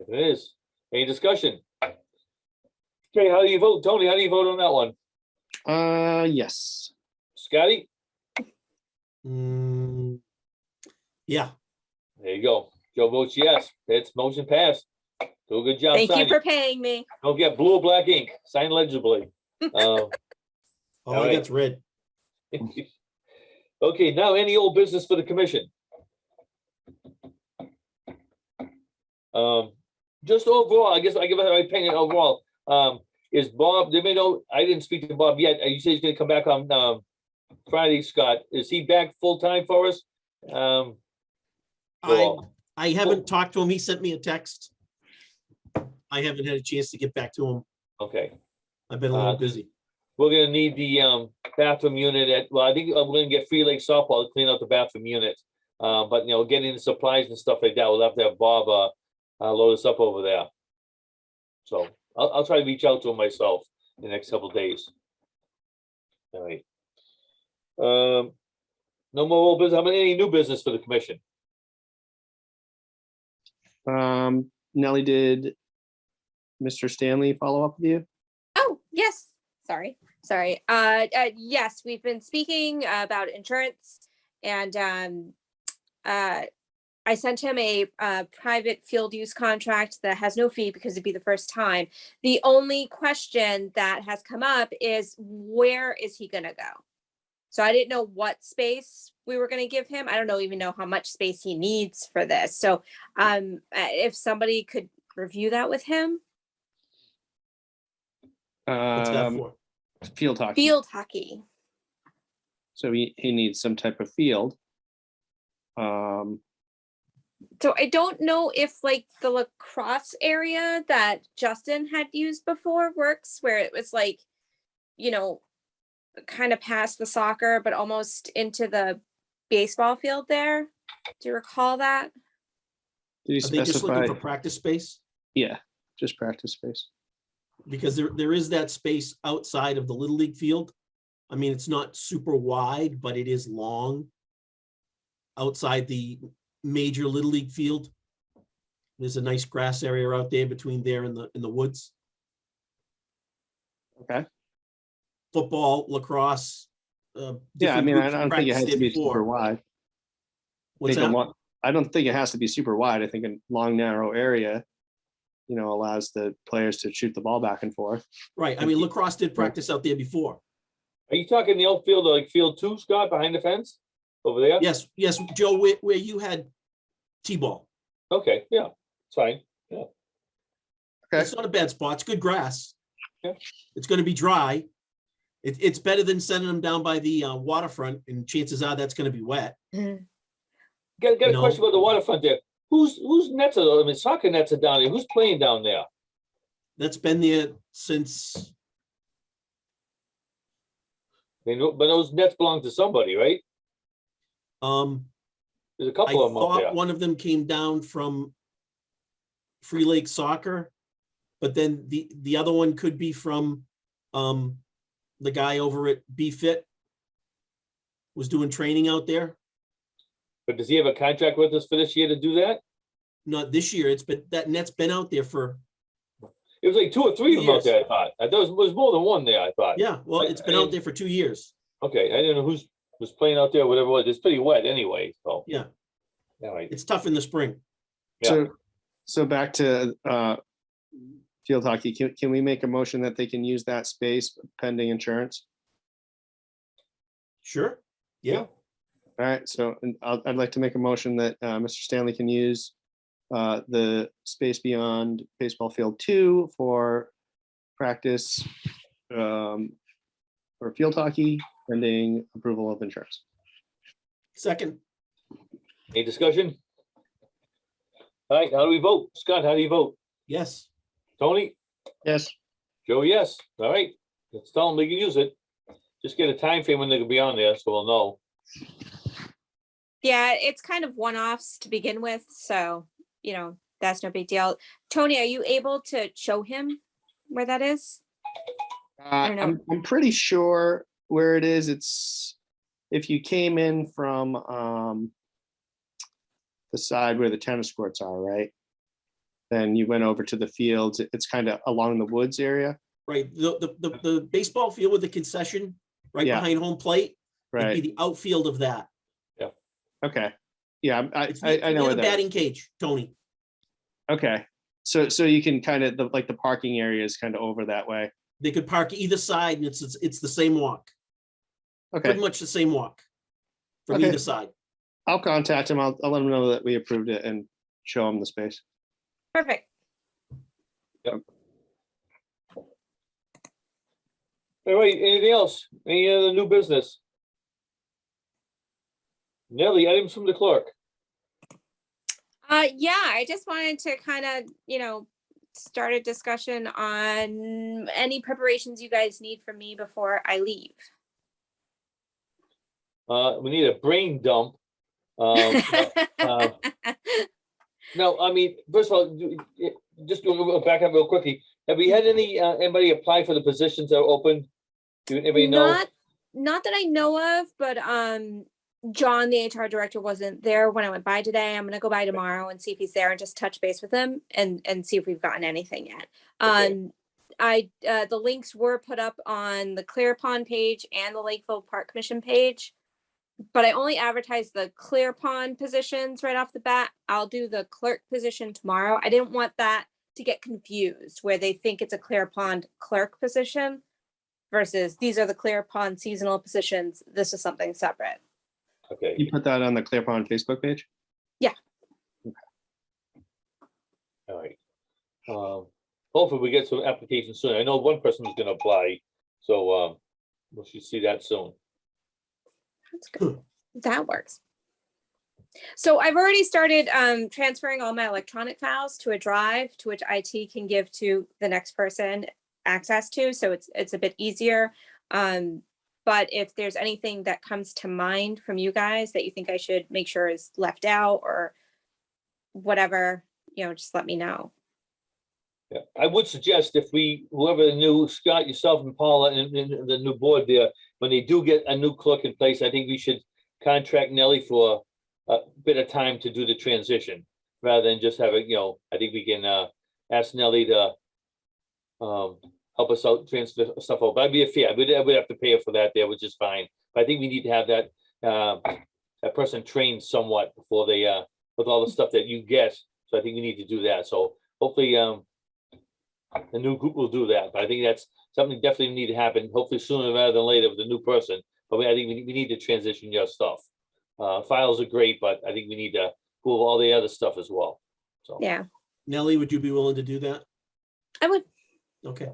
Speaker 1: It is. Any discussion? Okay, how do you vote? Tony, how do you vote on that one?
Speaker 4: Yes.
Speaker 1: Scotty?
Speaker 2: Yeah,
Speaker 1: There you go. Joe votes yes. It's motion passed. Do a good job
Speaker 3: Thank you
Speaker 1: signing.
Speaker 3: for paying me.
Speaker 1: Don't get blue or black ink. Sign legibly.
Speaker 2: all I
Speaker 1: right.
Speaker 2: got's red.
Speaker 1: Okay, now any old business for the commission? Just overall, I guess I give it my opinion overall. Is Bob, they may know, I didn't speak to Bob yet. You say he's gonna come back on Friday, Scott. Is he back full-time for us?
Speaker 2: I haven't talked to him. He sent me a text. I haven't had a chance to get back to him.
Speaker 1: Okay,
Speaker 2: I've been a little busy.
Speaker 1: we're gonna need the bathroom unit well, I think we're gonna get Free Lake softball to clean out the bathroom unit. But getting the supplies and stuff like that, we'll have to have Bob load us up over there. So I'll try to reach out to him myself in the next couple of days. All right. No more old business. How many any new business for the commission?
Speaker 4: Nelly, did Mr. Stanley follow up with you?
Speaker 3: Oh, yes. Sorry. Yes, we've been speaking about insurance and I sent him a private field use contract that has no fee because it'd be the first time. The only question that has come up is where is he gonna go? So I didn't know what space we were gonna give him. I don't even know how much space he needs for this. So if somebody could review that with him.
Speaker 2: What's that for?
Speaker 4: Field hockey.
Speaker 3: Field hockey.
Speaker 4: So he needs some type of field.
Speaker 3: So I don't know if like the lacrosse area that Justin had used before works, where it was like, you know, kind of past the soccer, but almost into the baseball field there. Do you recall that?
Speaker 4: Did he
Speaker 2: Are they just looking
Speaker 4: specify?
Speaker 2: for practice space?
Speaker 4: Yeah, just practice space.
Speaker 2: Because there is that space outside of the Little League field. I mean, it's not super wide, but it is long. Outside the major Little League field. There's a nice grass area out there between there and the woods.
Speaker 4: Okay.
Speaker 2: Football, lacrosse.
Speaker 4: Yeah, I
Speaker 2: different
Speaker 4: mean, I
Speaker 2: groups
Speaker 4: don't think it
Speaker 2: practiced
Speaker 4: has to
Speaker 2: there
Speaker 4: be
Speaker 2: before.
Speaker 4: super wide.
Speaker 2: What's
Speaker 4: Think a
Speaker 2: that?
Speaker 4: long- I don't think it has to be super wide. I think a long, narrow area, you know, allows the players to shoot the ball back and forth.
Speaker 2: Right, I mean, lacrosse did practice out there before.
Speaker 1: Are you talking the old field, like field 2, Scott, behind the fence over there?
Speaker 2: Yes, Joe, where you had T-ball.
Speaker 1: Okay, yeah, it's fine.
Speaker 4: Okay.
Speaker 2: It's not a bad spot. It's good grass.
Speaker 1: Yeah.
Speaker 2: It's gonna be dry. It's better than sending them down by the waterfront, and chances are that's gonna be wet.
Speaker 1: Got a
Speaker 2: No.
Speaker 1: question about the waterfront there. Whose nets are those? I mean, soccer nets are down there. Who's playing down there?
Speaker 2: That's been there since,
Speaker 1: They know, but those nets belong to somebody, right? There's a
Speaker 2: I
Speaker 1: couple of them up
Speaker 2: thought
Speaker 1: there.
Speaker 2: one of them came down from Free Lake Soccer, but then the other one could be from the guy over at BFit was doing training out there.
Speaker 1: But does he have a contract with us for this year to do that?
Speaker 2: Not this year. That net's been out there for,
Speaker 1: It was like 2 or 3 of them out
Speaker 2: Years.
Speaker 1: there, I thought. I thought it was more than one there, I thought.
Speaker 2: yeah, well, it's been out there for 2 years.
Speaker 1: Okay, I didn't know who's was playing out there, whatever it was. It's pretty wet anyway, so.
Speaker 2: Yeah,
Speaker 1: All right.
Speaker 2: it's tough in the spring.
Speaker 1: Yeah.
Speaker 4: So back to field hockey. Can we make a motion that they can use that space pending insurance?
Speaker 2: Sure. Yeah,
Speaker 4: All right, so I'd like to make a motion that Mr. Stanley can use the space beyond baseball field 2 for practice for field hockey pending approval of insurance.
Speaker 2: second,
Speaker 1: Any discussion? All right, how do we vote? Scott, how do you vote?
Speaker 2: yes.
Speaker 1: Tony?
Speaker 4: Yes.
Speaker 1: Joe, yes. All right. Let's tell them they can use it. Just get a time frame when they can be on there, so we'll know.
Speaker 3: Yeah, it's kind of one-offs to begin with, so, you know, that's no big deal. Tony, are you able to show him where that is? don't know.
Speaker 4: I'm pretty sure where it is. It's if you came in from the side where the tennis courts are, right? Then you went over to the fields. It's kind of along the woods area,
Speaker 2: Right, the baseball field with the concession right
Speaker 4: Yeah.
Speaker 2: behind home plate would be
Speaker 4: right?
Speaker 2: the outfield of that.
Speaker 4: Okay. Yeah,
Speaker 2: It's
Speaker 4: I
Speaker 2: near
Speaker 4: know where
Speaker 2: the
Speaker 4: that is.
Speaker 2: batting cage, Tony.
Speaker 4: Okay. So you can kind of like the parking area is kind of over that way.
Speaker 2: They could park either side, and it's the same walk,
Speaker 4: Okay.
Speaker 2: pretty much the same walk from
Speaker 4: Okay.
Speaker 2: either side.
Speaker 4: I'll contact him. I'll let him know that we approved it and show him the space.
Speaker 3: Perfect.
Speaker 1: All right, anything else? Any other new business? Nelly, items from the clerk.
Speaker 3: Yeah, I just wanted to kind of, start a discussion on any preparations you guys need from me before I leave.
Speaker 1: We need a brain dump. No, I mean, first of all, just go back up real quickly. Have we had anybody apply for the positions that are open? Do anybody know?
Speaker 3: Not that I know of, but John, the HR director, wasn't there when I went by today. I'm gonna go by tomorrow and see if he's there and just touch base with him and see if we've gotten anything yet.
Speaker 1: Okay.
Speaker 3: The links were put up on the Clear Pond page and the Lakeville Park Commission page, but I only advertised the Clear Pond positions right off the bat. I'll do the clerk position tomorrow. I didn't want that to get confused where they think it's a Clear Pond clerk position. versus these are the Clear Pond seasonal positions. This is something separate.
Speaker 1: Okay,
Speaker 4: You put that on the Clear Pond Facebook page?
Speaker 1: all right. Hopefully we get some applications soon. I know one person is gonna apply, so we should see that soon.
Speaker 3: That's good. That works. So I've already started transferring all my electronic files to a drive to which IT can give to the next person access to. So it's a bit easier. But if there's anything that comes to mind from you guys that you think I should make sure is left out or whatever, just let me know.
Speaker 1: Yeah, I would suggest if whoever the new Scott, yourself and Paula and the new board there, when they do get a new clerk in place, I think we should contract Nellie for a bit of time to do the transition rather than just have it, I think we can ask Nellie to help us out, transfer stuff out. But I'd be fair, we'd have to pay her for that there, which is fine. But I think we need to have that person trained somewhat before they with all the stuff that you get. So I think we need to do that. So hopefully the new group will do that. But I think that's something definitely need to happen, hopefully sooner rather than later with the new person. But I think we need to transition your stuff. Files are great, but I think we need to move all the other stuff as well. So
Speaker 3: Yeah,
Speaker 2: Nellie, would you be willing to do that?
Speaker 3: I would.
Speaker 2: Okay.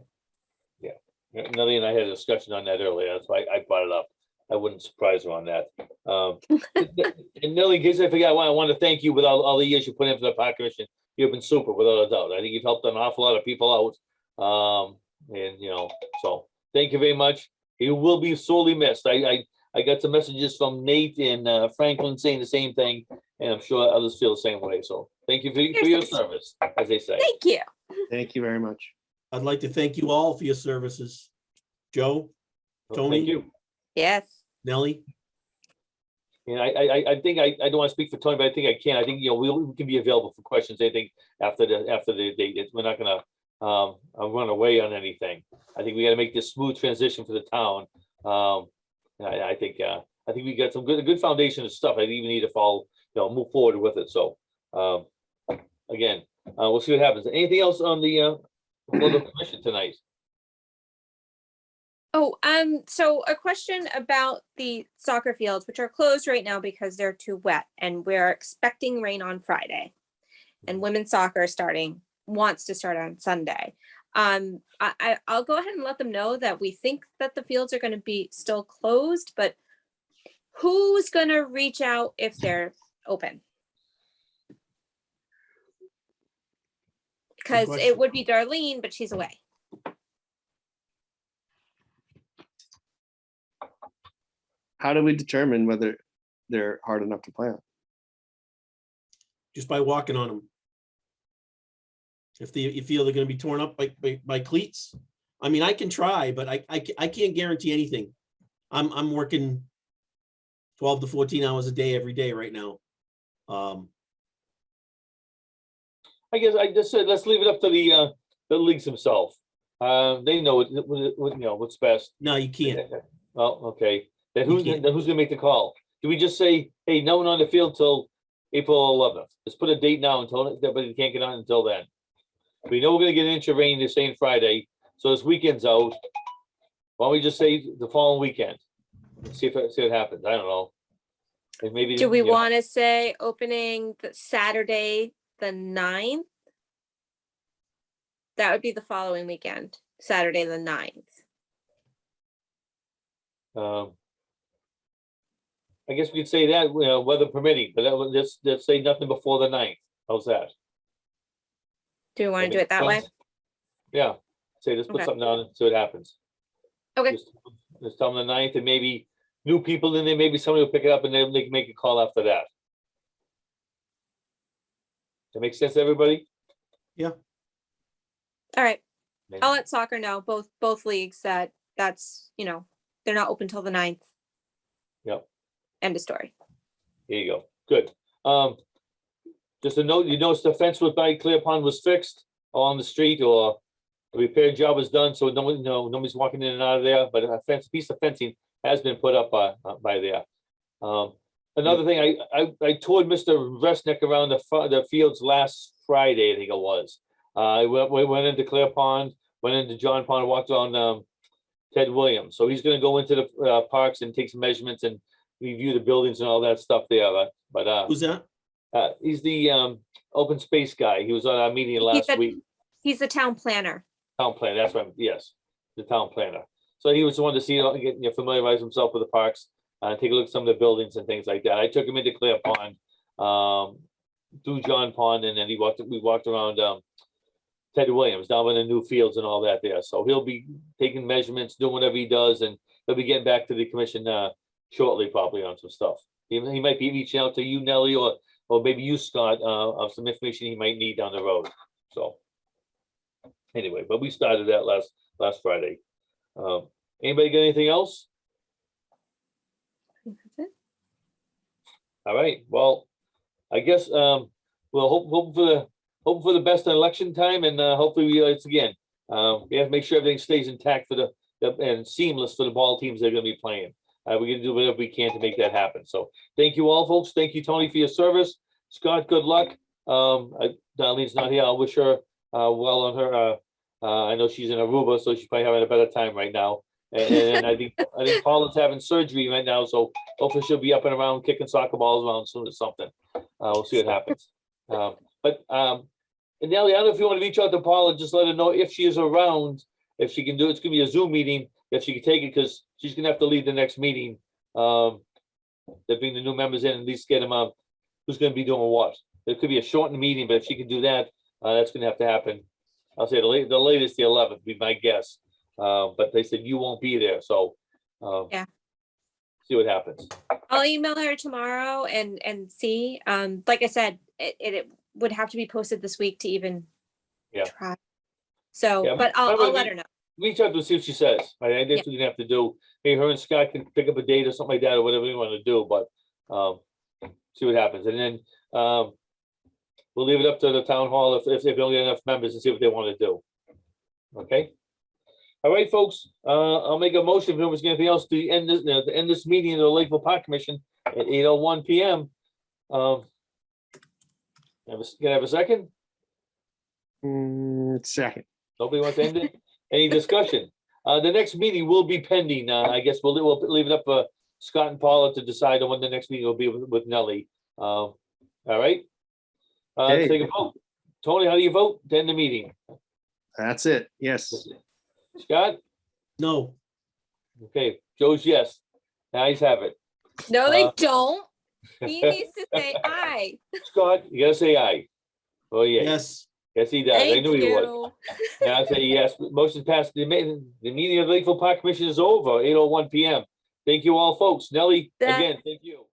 Speaker 1: Nellie and I had a discussion on that earlier. That's why I brought it up. I wouldn't surprise her on that. And Nellie, in case I forgot, I want to thank you with all the years you put in for the park commission. You've been super without a doubt. I think you've helped an awful lot of people out. And so thank you very much. You will be sorely missed. I got some messages from Nate and Franklin saying the same thing, and I'm sure others feel the same way. So thank you for your service, as they say.
Speaker 3: Thank you.
Speaker 4: Thank you very much.
Speaker 2: I'd like to thank you all for your services. Joe,
Speaker 1: Well, thank
Speaker 2: Tony.
Speaker 1: you.
Speaker 3: Yes.
Speaker 2: Nellie,
Speaker 1: And I think I don't want to speak for Tony, but I think I can. I think we can be available for questions. I think after the date, we're not gonna run away on anything. I think we got to make this smooth transition for the town. I think we got some good foundation of stuff. I think we need to follow, move forward with it. So again, we'll see what happens. Anything else on the commission tonight?
Speaker 3: Oh, so a question about the soccer fields, which are closed right now because they're too wet, and we're expecting rain on Friday. And women's soccer wants to start on Sunday. I'll go ahead and let them know that we think that the fields are going to be still closed, but who's going to reach out if they're open? Because
Speaker 2: question.
Speaker 3: it would be Darlene, but she's away.
Speaker 4: How do we determine whether they're hard enough to play on?
Speaker 2: just by walking on them. If you feel they're going to be torn up by cleats, I mean, I can try, but I can't guarantee anything. I'm working 12 to 14 hours a day every day right now.
Speaker 1: I guess I just said, let's leave it up to the leagues themselves. They know what's best.
Speaker 2: No, you can't.
Speaker 1: Well, okay. Then who's
Speaker 2: can't.
Speaker 1: gonna make the call? Do we just say, hey, no one on the field till April 11th? Let's put a date now until everybody can't get on until then. We know we're gonna get an inch of rain this same Friday, so this weekend's out. Why don't we just say the following weekend? See what happens. I don't know. And maybe
Speaker 3: Do we want to say opening the Saturday, the 9th? That would be the following weekend, Saturday, the 9th.
Speaker 1: I guess we could say that, weather permitting, but that would let's say nothing before the 9th. How's that?
Speaker 3: Do we want to do it that way?
Speaker 1: Yeah, say, let's put
Speaker 3: Okay.
Speaker 1: something down and see what happens.
Speaker 3: Okay.
Speaker 1: Just tell them the 9th, and maybe new people in there, maybe somebody will pick it up and then they can make a call after that. That makes sense, to everybody?
Speaker 3: All right. I'll let soccer know, both leagues, that's, they're not open till the 9th.
Speaker 1: Yep.
Speaker 3: End of story.
Speaker 1: Here you go. Good. Just a note, you noticed the fence by Clear Pond was fixed along the street, or the repair job was done, so nobody's walking in and out of there, but a piece of fencing has been put up by there. Another thing, I toured Mr. Resnick around the fields last Friday, I think it was. We went into Clear Pond, went into John Pond, walked on Ted Williams. So he's gonna go into the parks and take some measurements and review the buildings and all that stuff there. But
Speaker 2: Who's that?
Speaker 1: he's the open space guy. He was on our meeting last
Speaker 3: the-
Speaker 1: week.
Speaker 3: He's the town planner.
Speaker 1: Town planner, that's right, yes, the town planner. So he was the one to see, get, familiarize himself with the parks, take a look at some of the buildings and things like that. I took him into Clear Pond, through John Pond, and then we walked around, Ted Williams, down in the new fields and all that there. So he'll be taking measurements, doing whatever he does, and he'll be getting back to the commission, shortly, probably on some stuff. He might be reaching out to you, Nellie, or maybe you, Scott, of some information he might need down the road, so. Anyway, but we started that last Friday. Anybody got anything else? All right, well, I guess, we'll hope for the best in election time, and hopefully it's again. We have to make sure everything stays intact for and seamless for the ball teams that are gonna be playing. We're gonna do whatever we can to make that happen. So thank you all, folks. Thank you, Tony, for your service. Scott, good luck. Darlene's not here. I'll wish her well on her. I know she's in Aruba, so she's probably having a better time right now. And I think Paula's having surgery right now, so hopefully she'll be up and around kicking soccer balls around soon or something. We'll see what happens. And Nellie, I don't know if you want to reach out to Paula, just let her know if she is around, if she can do it. It's gonna be a Zoom meeting, if she can take it, because she's gonna have to leave the next meeting. They bring the new members in, at least get them who's gonna be doing what. It could be a shortened meeting, but if she can do that, that's gonna have to happen. I'll say the latest, the 11th, be my guess. But they said you won't be there, so.
Speaker 3: Yeah.
Speaker 1: See what happens.
Speaker 3: I'll email her tomorrow and see. Like I said, it would have to be posted this week to even
Speaker 1: Yeah.
Speaker 3: try. So,
Speaker 1: Yeah,
Speaker 3: but I'll let her know.
Speaker 1: Reach out to see what she says. I think that's what you're gonna have to do. Maybe her and Scott can pick up a date or something like that, or whatever you want to do, but see what happens. And then we'll leave it up to the town hall if they don't get enough members and see what they want to do. Okay? All right, folks, I'll make a motion if nobody's got anything else to end this meeting of the Lakeville Park Commission at 8:01 PM. Can I have a second?
Speaker 4: Second.
Speaker 1: Nobody wants to end it? Any discussion? The next meeting will be pending. I guess we'll leave it up for Scott and Paula to decide on when the next meeting will be with Nellie. All right? Let's take a vote. Tony, how do you vote to end the meeting?
Speaker 4: That's it. Yes.
Speaker 1: Scott?
Speaker 2: No.
Speaker 1: Okay, Joe's yes. Ayes have it.
Speaker 3: No, they don't. He needs to say aye.
Speaker 1: Scott, you gotta say aye. Oh, yeah.
Speaker 2: Yes.
Speaker 1: Yes, he does. I
Speaker 3: Thank
Speaker 1: knew he would.
Speaker 3: you.
Speaker 1: Now I say yes. Motion passed. The meeting of the Lakeville Park Commission is over, 8:01 PM. Thank you all, folks. Nellie,
Speaker 3: That-
Speaker 1: again, thank you.